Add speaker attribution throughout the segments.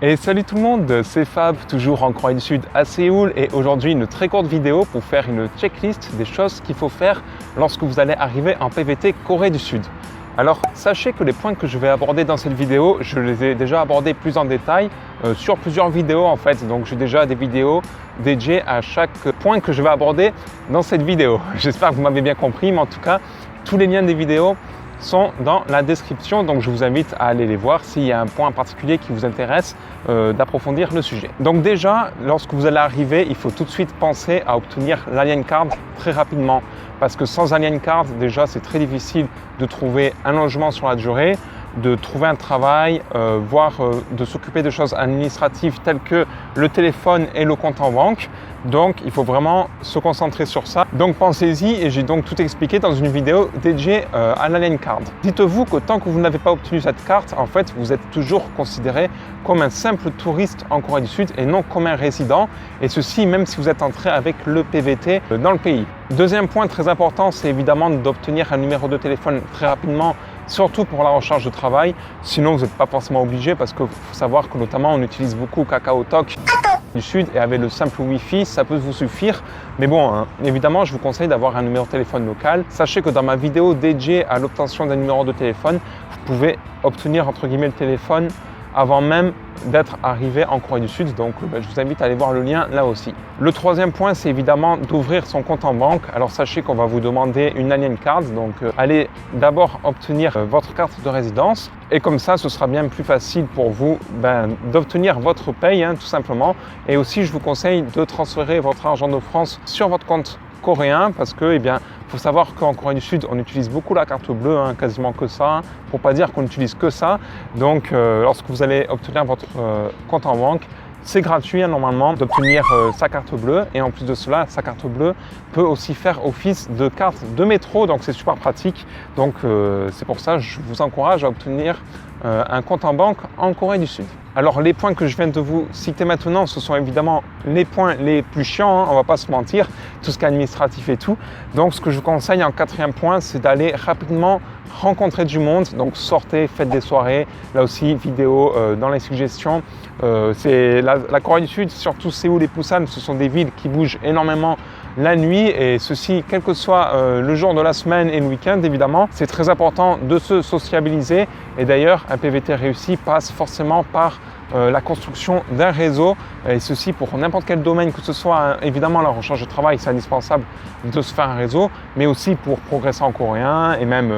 Speaker 1: Et salut tout le monde, c'est Fab, toujours en Corée du Sud à Séoul, et aujourd'hui une très courte vidéo pour faire une checklist des choses qu'il faut faire lorsque vous allez arriver en PVT Corée du Sud. Alors sachez que les points que je vais aborder dans cette vidéo, je les ai déjà abordés plus en détail sur plusieurs vidéos en fait, donc j'ai déjà des vidéos dédiées à chaque point que je vais aborder dans cette vidéo. J'espère que vous m'avez bien compris, mais en tout cas, tous les liens des vidéos sont dans la description, donc je vous invite à aller les voir s'il y a un point en particulier qui vous intéresse d'approfondir le sujet. Donc déjà, lorsque vous allez arriver, il faut tout de suite penser à obtenir l'Alien Card très rapidement, parce que sans Alien Card, déjà c'est très difficile de trouver un logement sur la durée, de trouver un travail, voire de s'occuper de choses administratives telles que le téléphone et le compte en banque. Donc il faut vraiment se concentrer sur ça. Donc pensez-y, et j'ai donc tout expliqué dans une vidéo dédiée à l'Alien Card. Dites-vous que tant que vous n'avez pas obtenu cette carte, en fait vous êtes toujours considéré comme un simple touriste en Corée du Sud et non comme un résident, et ceci même si vous êtes entré avec le PVT dans le pays. Deuxième point très important, c'est évidemment d'obtenir un numéro de téléphone très rapidement, surtout pour la recherche de travail. Sinon vous n'êtes pas forcément obligé, parce qu'il faut savoir que notamment on utilise beaucoup KakaoTalk du Sud, et avec le simple Wi-Fi ça peut vous suffire. Mais bon, évidemment je vous conseille d'avoir un numéro de téléphone local. Sachez que dans ma vidéo dédiée à l'obtention d'un numéro de téléphone, vous pouvez obtenir entre guillemets le téléphone avant même d'être arrivé en Corée du Sud, donc je vous invite à aller voir le lien là aussi. Le troisième point, c'est évidemment d'ouvrir son compte en banque. Alors sachez qu'on va vous demander une Alien Card, donc allez d'abord obtenir votre carte de résidence, et comme ça ce sera bien plus facile pour vous d'obtenir votre paye tout simplement. Et aussi je vous conseille de transférer votre argent de France sur votre compte coréen, parce que faut savoir qu'en Corée du Sud on utilise beaucoup la carte bleue, quasiment que ça, pour pas dire qu'on n'utilise que ça. Donc lorsque vous allez obtenir votre compte en banque, c'est gratuit normalement d'obtenir sa carte bleue, et en plus de cela, sa carte bleue peut aussi faire office de carte de métro, donc c'est super pratique. Donc c'est pour ça que je vous encourage à obtenir un compte en banque en Corée du Sud. Alors les points que je viens de vous citer maintenant, ce sont évidemment les points les plus chiants, on va pas se mentir, tout ce qui est administratif et tout. Donc ce que je vous conseille en quatrième point, c'est d'aller rapidement rencontrer du monde. Donc sortez, faites des soirées, là aussi vidéo dans les suggestions. C'est la Corée du Sud, surtout Séoul et Busan, ce sont des villes qui bougent énormément la nuit, et ceci quel que soit le jour de la semaine et le week-end évidemment. C'est très important de se sociabiliser, et d'ailleurs un PVT réussi passe forcément par la construction d'un réseau, et ceci pour n'importe quel domaine, que ce soit évidemment la recherche de travail, c'est indispensable de se faire un réseau, mais aussi pour progresser en coréen et même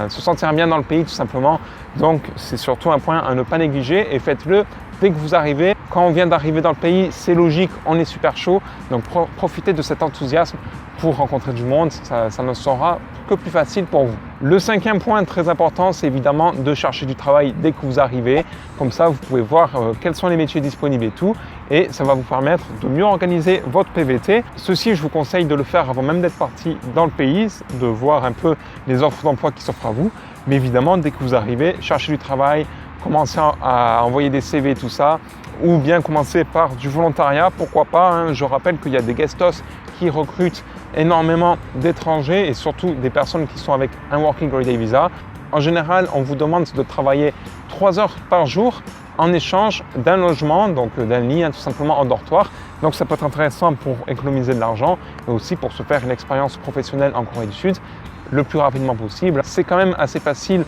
Speaker 1: se sentir bien dans le pays tout simplement. Donc c'est surtout un point à ne pas négliger, et faites-le dès que vous arrivez. Quand on vient d'arriver dans le pays, c'est logique, on est super chaud, donc profitez de cet enthousiasme pour rencontrer du monde, ça ne sera que plus facile pour vous. Le cinquième point très important, c'est évidemment de chercher du travail dès que vous arrivez. Comme ça, vous pouvez voir quels sont les métiers disponibles et tout, et ça va vous permettre de mieux organiser votre PVT. Ceci, je vous conseille de le faire avant même d'être parti dans le pays, de voir un peu les offres d'emploi qui s'offrent à vous. Mais évidemment, dès que vous arrivez, cherchez du travail, commencez à envoyer des CV, tout ça, ou bien commencer par du volontariat, pourquoi pas. Je rappelle qu'il y a des guestos qui recrutent énormément d'étrangers, et surtout des personnes qui sont avec un Working Holiday Visa. En général, on vous demande de travailler 3 heures par jour en échange d'un logement, donc d'un lit tout simplement en dortoir. Donc ça peut être intéressant pour économiser de l'argent, et aussi pour se faire une expérience professionnelle en Corée du Sud le plus rapidement possible. C'est quand même assez facile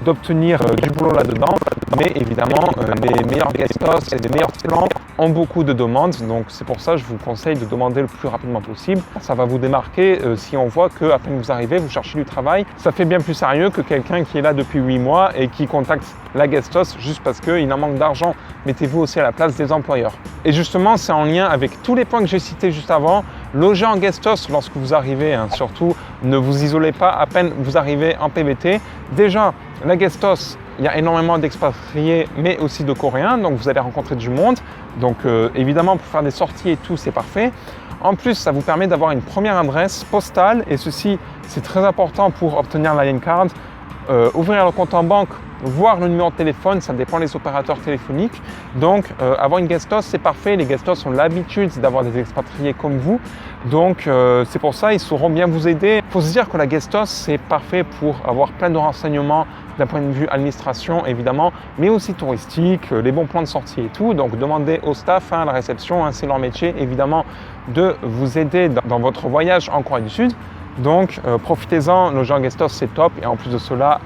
Speaker 1: d'obtenir du boulot là-dedans, mais évidemment les meilleurs guestos et les meilleurs plans ont beaucoup de demandes, donc c'est pour ça que je vous conseille de demander le plus rapidement possible. Ça va vous démarquer si on voit qu'à peine vous arrivez, vous cherchez du travail. Ça fait bien plus sérieux que quelqu'un qui est là depuis 8 mois et qui contacte la guestos juste parce qu'il en manque d'argent. Mettez-vous aussi à la place des employeurs. Et justement, c'est en lien avec tous les points que j'ai cités juste avant. Loger en guestos lorsque vous arrivez, surtout ne vous isolez pas à peine vous arrivez en PVT. Déjà, la guestos, il y a énormément d'expatriés, mais aussi de Coréens, donc vous allez rencontrer du monde. Donc évidemment, pour faire des sorties et tout, c'est parfait. En plus, ça vous permet d'avoir une première adresse postale, et ceci, c'est très important pour obtenir l'Alien Card. Ouvrir le compte en banque voire le numéro de téléphone, ça dépend des opérateurs téléphoniques. Donc avoir une guest house, c'est parfait. Les guest house ont l'habitude d'avoir des expatriés comme vous. Donc c'est pour ça, ils sauront bien vous aider. Il faut se dire que la guest house, c'est parfait pour avoir plein de renseignements d'un point de vue administration évidemment, mais aussi touristique, les bons plans de sortie et tout. Donc demandez au staff, à la réception, c'est leur métier évidemment de vous aider dans votre voyage en Corée du Sud. Donc profitez-en, loger en guest house c'est top, et en plus de cela,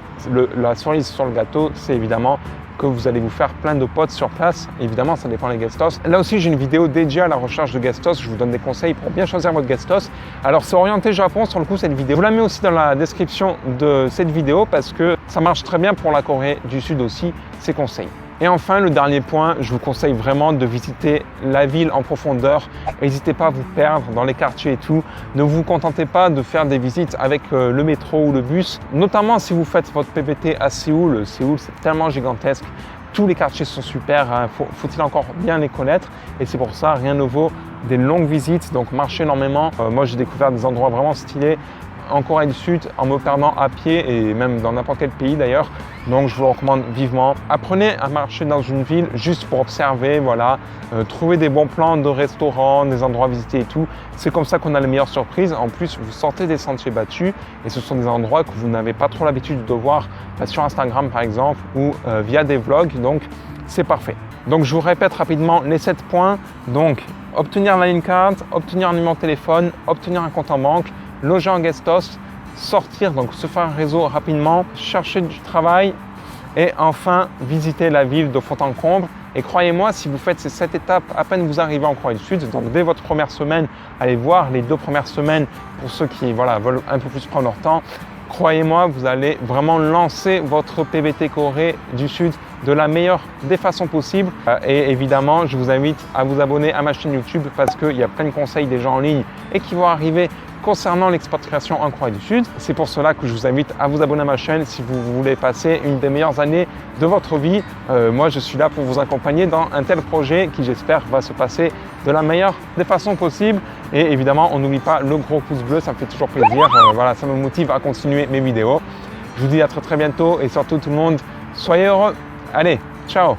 Speaker 1: la cerise sur le gâteau, c'est évidemment que vous allez vous faire plein de potes sur place. Évidemment, ça dépend des guest house. Là aussi, j'ai une vidéo dédiée à la recherche de guest house. Je vous donne des conseils pour bien choisir votre guest house. Alors, c'est orienté Japon sur le coup, cette vidéo. Je vous la mets aussi dans la description de cette vidéo parce que ça marche très bien pour la Corée du Sud aussi, ces conseils. Et enfin, le dernier point, je vous conseille vraiment de visiter la ville en profondeur. N'hésitez pas à vous perdre dans les quartiers et tout. Ne vous contentez pas de faire des visites avec le métro ou le bus. Notamment si vous faites votre PVT à Séoul. Séoul, c'est tellement gigantesque. Tous les quartiers sont super. Faut-il encore bien les connaître. Et c'est pour ça, rien ne vaut des longues visites. Donc, marchez énormément. Moi, j'ai découvert des endroits vraiment stylés en Corée du Sud en me perdant à pied et même dans n'importe quel pays d'ailleurs. Donc je vous le recommande vivement. Apprenez à marcher dans une ville juste pour observer, voilà, trouver des bons plans de restaurants, des endroits à visiter et tout. C'est comme ça qu'on a les meilleures surprises. En plus, vous sortez des sentiers battus et ce sont des endroits que vous n'avez pas trop l'habitude de voir sur Instagram par exemple ou via des vlogs. Donc c'est parfait. Donc je vous répète rapidement les 7 points. Donc obtenir la ligne card, obtenir un numéro de téléphone, obtenir un compte en banque, loger en guest house, sortir, donc se faire un réseau rapidement, chercher du travail et enfin visiter la ville de fond en comble. Et croyez-moi, si vous faites ces 7 étapes à peine vous arrivez en Corée du Sud, donc dès votre première semaine, allez voir les 2 premières semaines pour ceux qui veulent un peu plus prendre leur temps. Croyez-moi, vous allez vraiment lancer votre PVT Corée du Sud de la meilleure des façons possibles. Et évidemment, je vous invite à vous abonner à ma chaîne YouTube parce qu'il y a plein de conseils des gens en ligne et qui vont arriver concernant l'expatriation en Corée du Sud. C'est pour cela que je vous invite à vous abonner à ma chaîne si vous voulez passer une des meilleures années de votre vie. Moi, je suis là pour vous accompagner dans un tel projet qui, j'espère, va se passer de la meilleure des façons possibles. Et évidemment, on n'oublie pas le gros pouce bleu, ça me fait toujours plaisir. Voilà, ça me motive à continuer mes vidéos. Je vous dis à très bientôt et surtout tout le monde, soyez heureux. Allez, ciao!